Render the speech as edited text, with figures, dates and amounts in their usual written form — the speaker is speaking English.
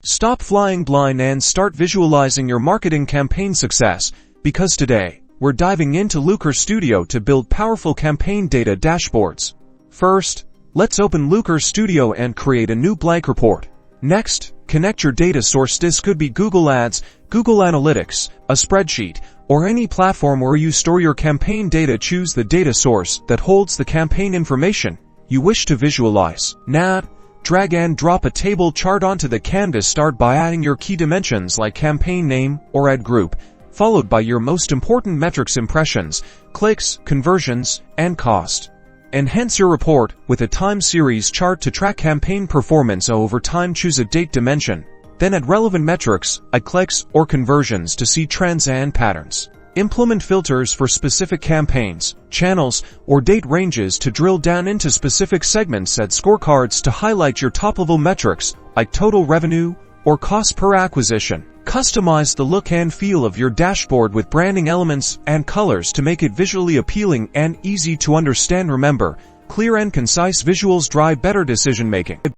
Stop flying blind and start visualizing your marketing campaign success, because today, we're diving into Looker Studio to build powerful campaign data dashboards. First, let's open Looker Studio and create a new blank report. Next, connect your data source. This could be Google Ads, Google Analytics, a spreadsheet, or any platform where you store your campaign data. Choose the data source that holds the campaign information you wish to visualize. Now, drag and drop a table chart onto the canvas. Start by adding your key dimensions like campaign name or ad group, followed by your most important metrics: impressions, clicks, conversions, and cost. Enhance your report with a time series chart to track campaign performance over time. Choose a date dimension, then add relevant metrics like clicks or conversions to see trends and patterns. Implement filters for specific campaigns, channels, or date ranges to drill down into specific segments. Add scorecards to highlight your top-level metrics like total revenue or cost per acquisition. Customize the look and feel of your dashboard with branding elements and colors to make it visually appealing and easy to understand. Remember, clear and concise visuals drive better decision-making.